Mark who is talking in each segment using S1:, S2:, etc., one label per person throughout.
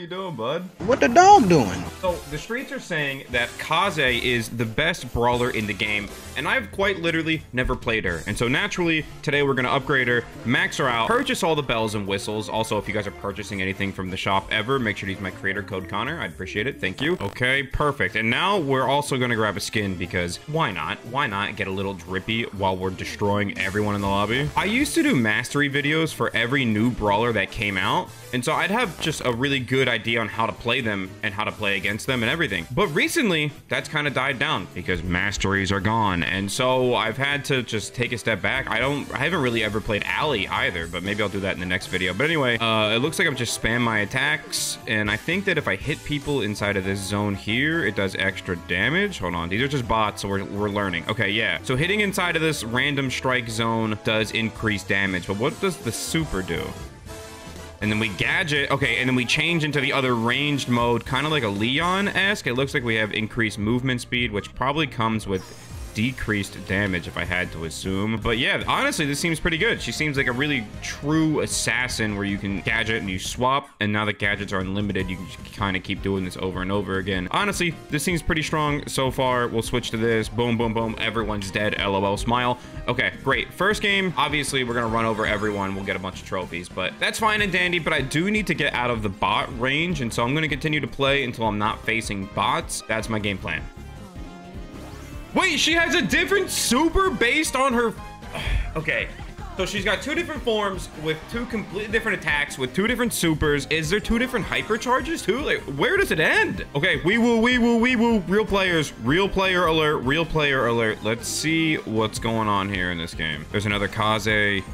S1: you doing, bud?
S2: What the dog doing?
S1: So, the streets are saying that Kaze is the best brawler in the game, and I've quite literally never played her. And so, naturally, today we're gonna upgrade her, max her out, purchase all the bells and whistles. Also, if you guys are purchasing anything from the shop ever, make sure to use my creator code Connor. I'd appreciate it. Thank you. Okay, perfect. And now we're also gonna grab a skin because why not? Why not get a little drippy while we're destroying everyone in the lobby? I used to do mastery videos for every new brawler that came out, and so I'd have just a really good idea on how to play them and how to play against them and everything. But recently, that's kind of died down because masteries are gone, and so I've had to just take a step back. I haven't really ever played Ali either, but maybe I'll do that in the next video. But anyway, it looks like I'm just spam my attacks, and I think that if I hit people inside of this zone here, it does extra damage. Hold on, these are just bots, so we're learning. Okay, yeah. So hitting inside of this random strike zone does increase damage, but what does the super do? And then we gadget, okay, and then we change into the other ranged mode, kind of like a Leon-esque. It looks like we have increased movement speed, which probably comes with decreased damage if I had to assume. But yeah, honestly, this seems pretty good. She seems like a really true assassin where you can gadget and you swap, and now that gadgets are unlimited, you can just kind of keep doing this over and over again. Honestly, this seems pretty strong so far. We'll switch to this. Boom, boom, boom. Everyone's dead. LOL smile. Okay, great. First game, obviously, we're gonna run over everyone. We'll get a bunch of trophies, but that's fine and dandy, but I do need to get out of the bot range, and so I'm gonna continue to play until I'm not facing bots. That's my game plan. Wait, she has a different super based on her... Okay, so she's got two different forms with two completely different attacks with two different supers. Is there two different hypercharges too? Like, where does it end? Okay, we woo, real players, real player alert, real player alert. Let's see what's going on here in this game. There's another Kaze.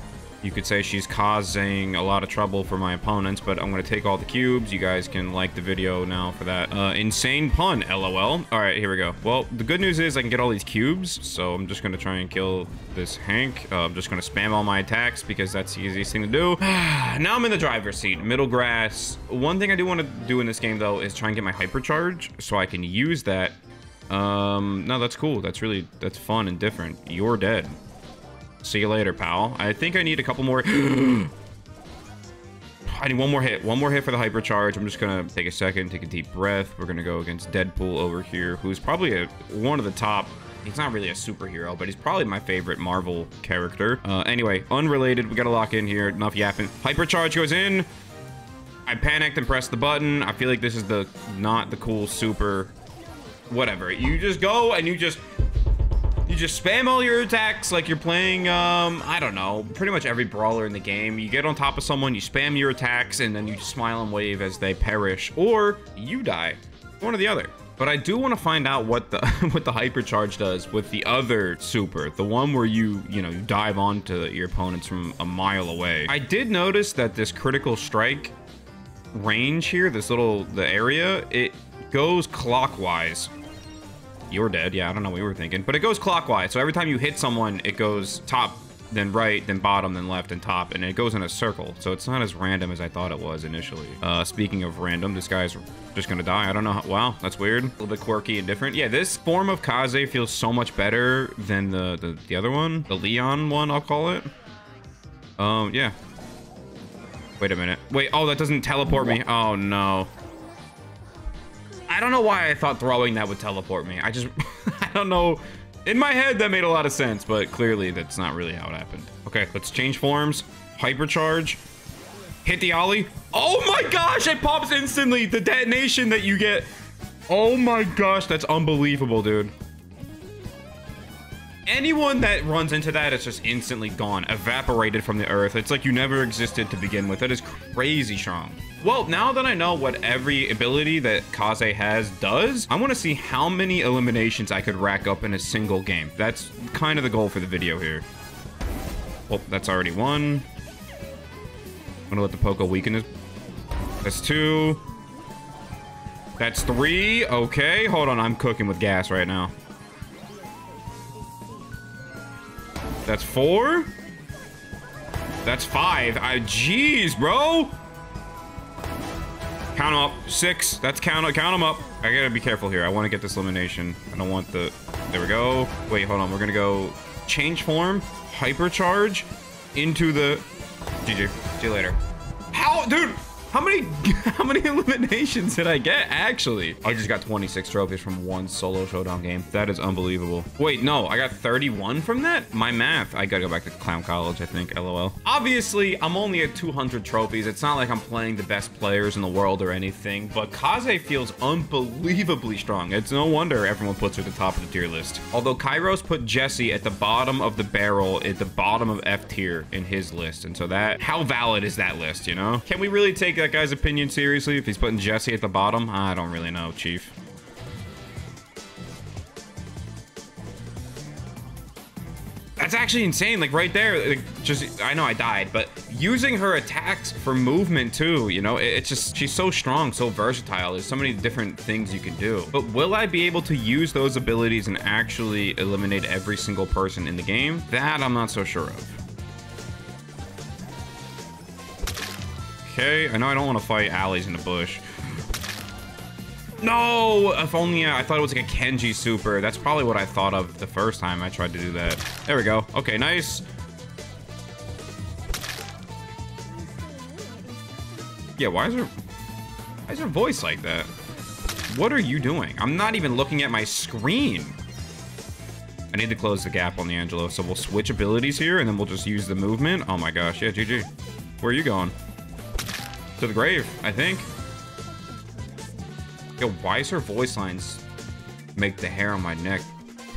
S1: You could say she's causing a lot of trouble for my opponents, but I'm going to take all the cubes. You guys can like the video now for that. Insane pun, LOL. All right, here we go. Well, the good news is I can get all these cubes, so I'm just going to try and kill this Hank. I'm just going to spam all my attacks because that's the easiest thing to do. Now I'm in the driver's seat, middle grass. One thing I do want to do in this game, though, is try and get my hypercharge so I can use that. No, that's cool. That's fun and different. You're dead. See you later, pal. I think I need a couple more. I need one more hit. One more hit for the hypercharge. I'm just gonna take a second, take a deep breath. We're gonna go against Deadpool over here, who's probably one of the top. He's not really a superhero, but he's probably my favorite Marvel character. Anyway, unrelated. We gotta lock in here. Enough yapping. Hypercharge goes in. I panicked and pressed the button. I feel like this is not the cool super. Whatever. You just go and you just spam all your attacks like you're playing, I don't know, pretty much every brawler in the game. You get on top of someone, you spam your attacks, and then you smile and wave as they perish, or you die. One or the other. But I do want to find out what the what the hypercharge does with the other super, the one where you dive onto your opponents from a mile away. I did notice that this critical strike range here, the area, it goes clockwise. You're dead. Yeah, I don't know what we were thinking. But it goes clockwise. So every time you hit someone, it goes top, then right, then bottom, then left, and top. And it goes in a circle. So it's not as random as I thought it was initially. Speaking of random, this guy's just going to die. I don't know. Wow, that's weird. A little bit quirky and different. Yeah, this form of Kaze feels so much better than the other one. The Leon one, I'll call it. Yeah. Wait a minute. Wait, oh, that doesn't teleport me. Oh, no. I don't know why I thought throwing that would teleport me. I don't know. In my head, that made a lot of sense, but clearly that's not really how it happened. Okay, let's change forms. Hypercharge. Hit the ollie. Oh my gosh, it pops instantly. The detonation that you get. Oh my gosh, that's unbelievable, dude. Anyone that runs into that is just instantly gone, evaporated from the earth. It's like you never existed to begin with. That is crazy strong. Well, now that I know what every ability that Kaze has does, I want to see how many eliminations I could rack up in a single game. That's kind of the goal for the video here. Well, that's already one. I'm gonna let the Poco weaken his. That's two. That's three. Okay, hold on. I'm cooking with gas right now. That's four. That's five. Jeez, bro. Count them up. Six. That's count them up. I gotta be careful here. I want to get this elimination. I don't want the... There we go. Wait, hold on. We're gonna go change form, hypercharge into the... GG. See you later. How? Dude, how many eliminations did I get, actually? I just got 26 trophies from one solo showdown game. That is unbelievable. Wait, no, I got 31 from that? My math. I gotta go back to clown college, I think, LOL. Obviously, I'm only at 200 trophies. It's not like I'm playing the best players in the world or anything, but Kaze feels unbelievably strong. It's no wonder everyone puts her at the top of the tier list. Although Kairos put Jesse at the bottom of the barrel, at the bottom of F tier in his list. And so that, how valid is that list, you know? Can we really take that guy's opinion seriously if he's putting Jesse at the bottom? I don't really know, Chief. That's actually insane, like right there, like, just, I know I died, but using her attacks for movement too, you know, it's just, she's so strong, so versatile. There's so many different things you can do. But will I be able to use those abilities and actually eliminate every single person in the game? That I'm not so sure of. Okay, I know I don't want to fight alleys in the bush. No, if only I thought it was like a Kenji super. That's probably what I thought of the first time I tried to do that. There we go. Okay, nice. Yeah, why is her voice like that? What are you doing? I'm not even looking at my screen. I need to close the gap on the Angelo, so we'll switch abilities here, and then we'll just use the movement. Oh my gosh, yeah, GG. Where are you going? To the grave, I think. Yo, why is her voice lines make the hair on my neck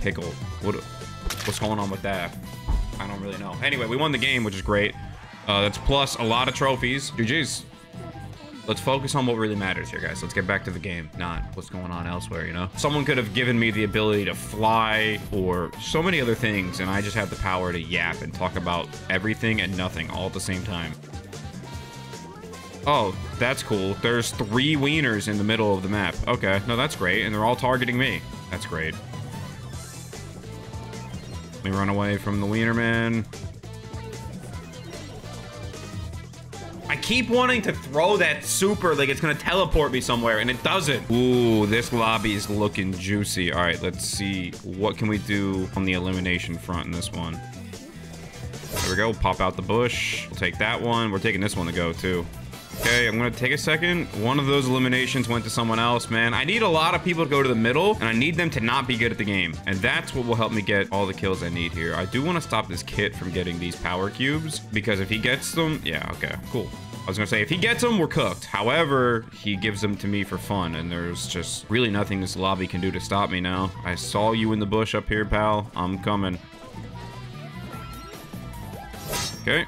S1: tickle? What's going on with that? I don't really know. Anyway, we won the game, which is great. That's plus a lot of trophies. GG's. Let's focus on what really matters here, guys. Let's get back to the game, not what's going on elsewhere, you know? Someone could have given me the ability to fly or so many other things, and I just have the power to yap and talk about everything and nothing all at the same time. Oh, that's cool. There's 3 wieners in the middle of the map. Okay, no, that's great. And they're all targeting me. That's great. Let me run away from the wiener man. I keep wanting to throw that super like it's gonna teleport me somewhere, and it doesn't. Ooh, this lobby is looking juicy. All right, let's see. What can we do on the elimination front in this one? There we go. Pop out the bush. We'll take that one. We're taking this one to go, too. Okay, I'm gonna take a second. One of those eliminations went to someone else, man. I need a lot of people to go to the middle, and I need them to not be good at the game. And that's what will help me get all the kills I need here. I do want to stop this kid from getting these power cubes, because if he gets them... Yeah, okay, cool. I was gonna say, if he gets them, we're cooked. However, he gives them to me for fun, and there's just really nothing this lobby can do to stop me now. I saw you in the bush up here, pal. I'm coming. Okay.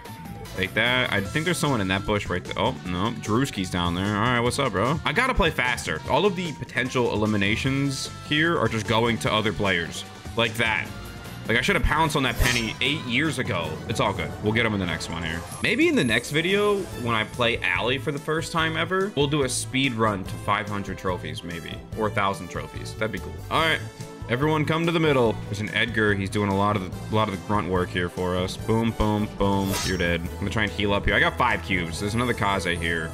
S1: Take that. I think there's someone in that bush right there. Oh, no. Drewski's down there. All right, what's up, bro? I gotta play faster. All of the potential eliminations here are just going to other players. Like that. Like, I should have pounced on that penny 8 years ago. It's all good. We'll get him in the next one here. Maybe in the next video, when I play Alley for the first time ever, we'll do a speed run to 500 trophies, maybe. Or 1,000 trophies. That'd be cool. All right. Everyone come to the middle. There's an Edgar. He's doing a lot of the grunt work here for us. Boom, boom, boom. You're dead. I'm gonna try and heal up here. I got 5 cubes. There's another Kaze here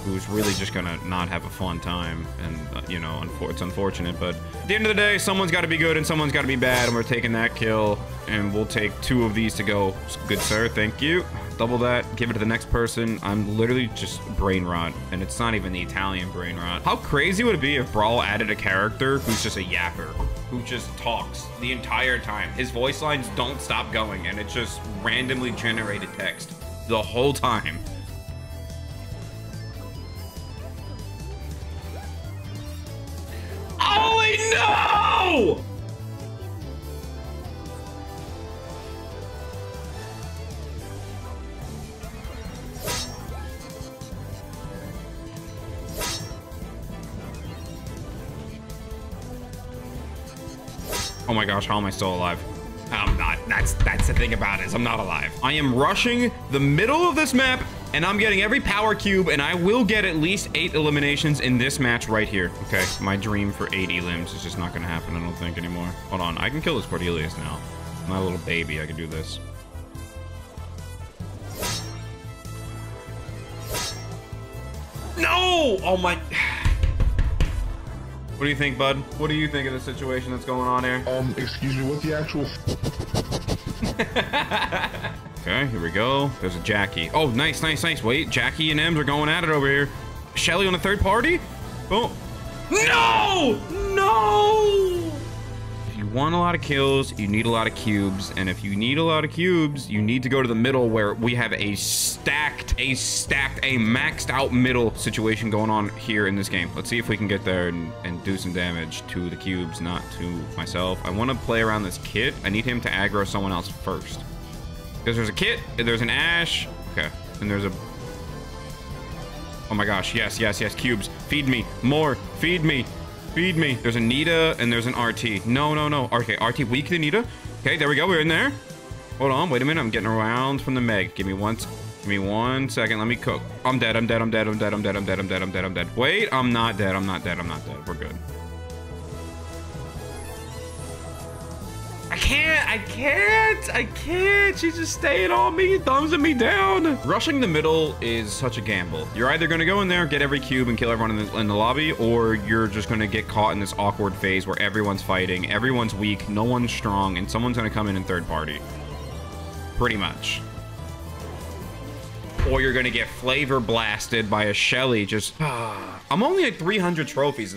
S1: who's really just gonna not have a fun time. And, you know, it's unfortunate, but at the end of the day, someone's gotta be good and someone's gotta be bad, and we're taking that kill. And we'll take 2 of these to go. Good, sir. Thank you. Double that. Give it to the next person. I'm literally just brain rot, and it's not even the Italian brain rot. How crazy would it be if Brawl added a character who's just a yapper, who just talks the entire time? His voice lines don't stop going, and it's just randomly generated text the whole time. Holy no! Oh my gosh, how am I still alive? I'm not. That's the thing about it, is I'm not alive. I am rushing the middle of this map, and I'm getting every power cube, and I will get at least 8 eliminations in this match right here. Okay, my dream for 80 limbs is just not gonna happen, I don't think, anymore. Hold on, I can kill this Cordelius now. My little baby, I can do this. No! Oh my... What do you think, bud? What do you think of the situation that's going on here?
S2: Excuse me, what the actual...
S1: Okay, here we go. There's a Jackie. Oh, nice, nice, nice. Wait, Jackie and Ems are going at it over here. Shelly on a third party? Boom. No! No! If you want a lot of kills, you need a lot of cubes. And if you need a lot of cubes, you need to go to the middle where we have a maxed out middle situation going on here in this game. Let's see if we can get there and do some damage to the cubes, not to myself. I want to play around this kit. I need him to aggro someone else first. Because there's a kit, there's an Ash. Okay, and there's a... Oh my gosh, yes, yes, yes, cubes. Feed me, more, feed me, feed me. There's a Nita and there's an RT. No, no, no. Okay, RT weak to Nita. Okay, there we go, we're in there. Hold on, wait a minute, I'm getting around from the Meg. Give me one second, let me cook. I'm dead, I'm dead, I'm dead, I'm dead, I'm dead, I'm dead, I'm dead, I'm dead, I'm dead. Wait, I'm not dead, I'm not dead, I'm not dead. We're good. I can't. She's just staying on me, thumbsing me down. Rushing the middle is such a gamble. You're either gonna go in there, get every cube and kill everyone in the lobby, or you're just gonna get caught in this awkward phase where everyone's fighting, everyone's weak, no one's strong, and someone's gonna come in third party. Pretty much. Or you're gonna get flavor blasted by a Shelly just... I'm only at 300 trophies.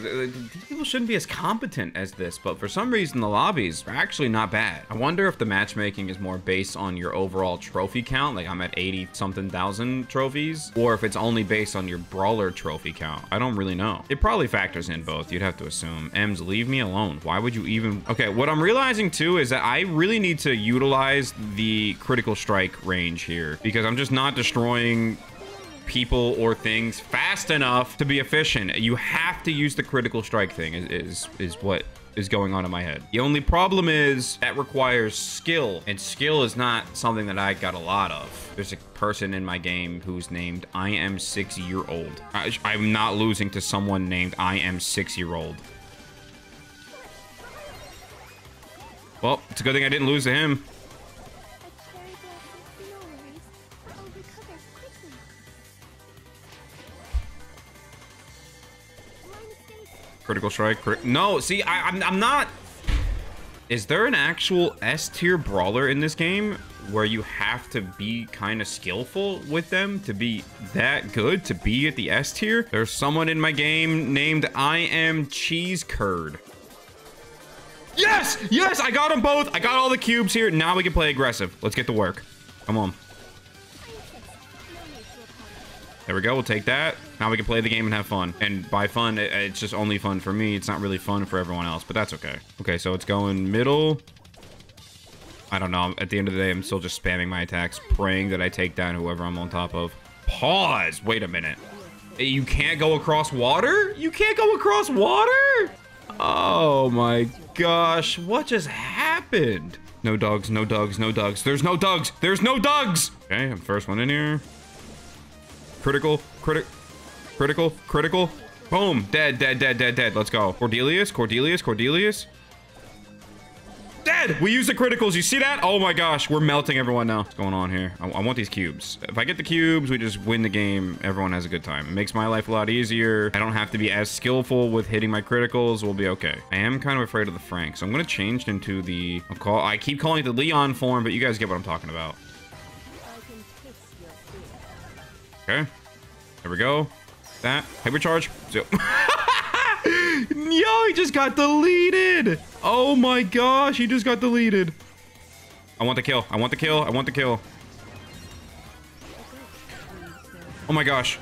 S1: People shouldn't be as competent as this, but for some reason the lobbies are actually not bad. I wonder if the matchmaking is more based on your overall trophy count, like I'm at 80-something thousand trophies, or if it's only based on your brawler trophy count. I don't really know. It probably factors in both, you'd have to assume. Ems, leave me alone. Why would you even... Okay, what I'm realizing too is that I really need to utilize the critical strike range here, because I'm just not destroying people or things fast enough to be efficient. You have to use the critical strike thing is what is going on in my head. The only problem is that requires skill, and skill is not something that I got a lot of. There's a person in my game who's named I am 6-year-old. I'm not losing to someone named I am 6-year-old. Well, it's a good thing I didn't lose to him. Critical strike. No, see, I'm not... Is there an actual S-tier brawler in this game where you have to be kind of skillful with them to be that good to be at the S-tier? There's someone in my game named I am Cheese Curd. Yes! Yes! I got them both! I got all the cubes here. Now we can play aggressive. Let's get to work. Come on. There we go. We'll take that. Now we can play the game and have fun. And by fun, it's just only fun for me. It's not really fun for everyone else, but that's okay. Okay, so it's going middle. I don't know. At the end of the day, I'm still just spamming my attacks, praying that I take down whoever I'm on top of. Pause. Wait a minute. You can't go across water? You can't go across water? Oh my gosh. What just happened? No dogs, no dogs, no dogs. There's no dogs. There's no dogs. Okay, I'm first one in here. Critical, critical, critical. Boom. Dead, dead, dead, dead, dead. Let's go. Cordelius, Cordelius, Cordelius. Dead! We used the criticals. You see that? Oh my gosh. We're melting everyone now. What's going on here? I want these cubes. If I get the cubes, we just win the game. Everyone has a good time. It makes my life a lot easier. I don't have to be as skillful with hitting my criticals. We'll be okay. I am kind of afraid of the Frank, so I'm going to change into the... I keep calling it the Leon form, but you guys get what I'm talking about. Okay, there we go. That hypercharge. So yo, he just got deleted. Oh my gosh, he just got deleted. I want the kill. I want the kill. I want the kill. Oh my gosh.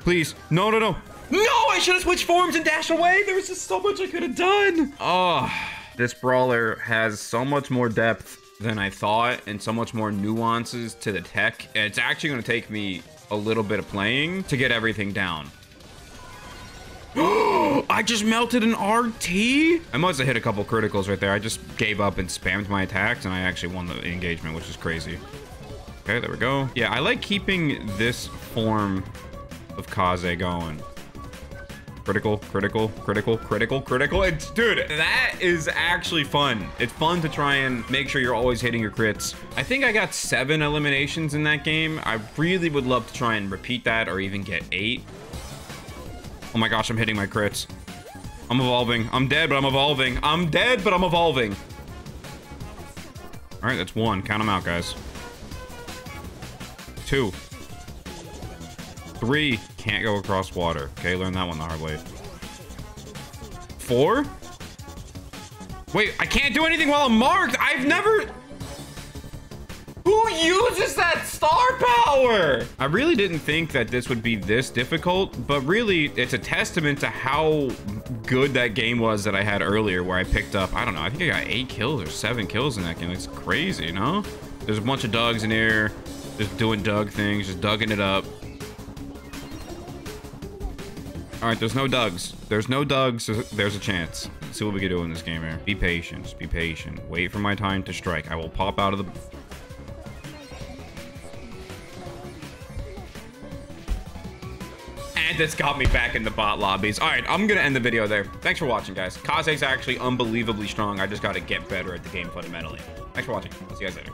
S1: Please. No, no, no. No, I should have switched forms and dashed away. There was just so much I could have done. Oh, this brawler has so much more depth than I thought and so much more nuances to the tech. It's actually going to take me a little bit of playing to get everything down. I just melted an RT. I must have hit a couple criticals right there. I just gave up and spammed my attacks and I actually won the engagement, which is crazy. Okay, there we go. Yeah, I like keeping this form of Kaze going. Critical, critical, critical, critical, critical. It's, dude, that is actually fun. It's fun to try and make sure you're always hitting your crits. I think I got 7 eliminations in that game. I really would love to try and repeat that or even get 8. Oh my gosh, I'm hitting my crits. I'm evolving. I'm dead, but I'm evolving. I'm dead, but I'm evolving. All right, that's 1. Count them out, guys. 2. 3. Can't go across water. Okay, learn that one the hard way. 4. Wait, I can't do anything while I'm marked. I've never... Who uses that star power? I really didn't think that this would be this difficult, but really it's a testament to how good that game was that I had earlier, where I picked up, I don't know, I think I got 8 kills or 7 kills in that game. It's crazy, you know? There's a bunch of Dougs in here, just doing Doug things, just dugging it up. All right, there's no Dougs. There's no Dougs, so there's a chance. Let's see what we can do in this game here. Be patient, just be patient. Wait for my time to strike. I will pop out of the... And it's got me back in the bot lobbies. All right, I'm gonna end the video there. Thanks for watching, guys. Kaze's actually unbelievably strong. I just gotta get better at the game fundamentally. Thanks for watching. I'll see you guys later.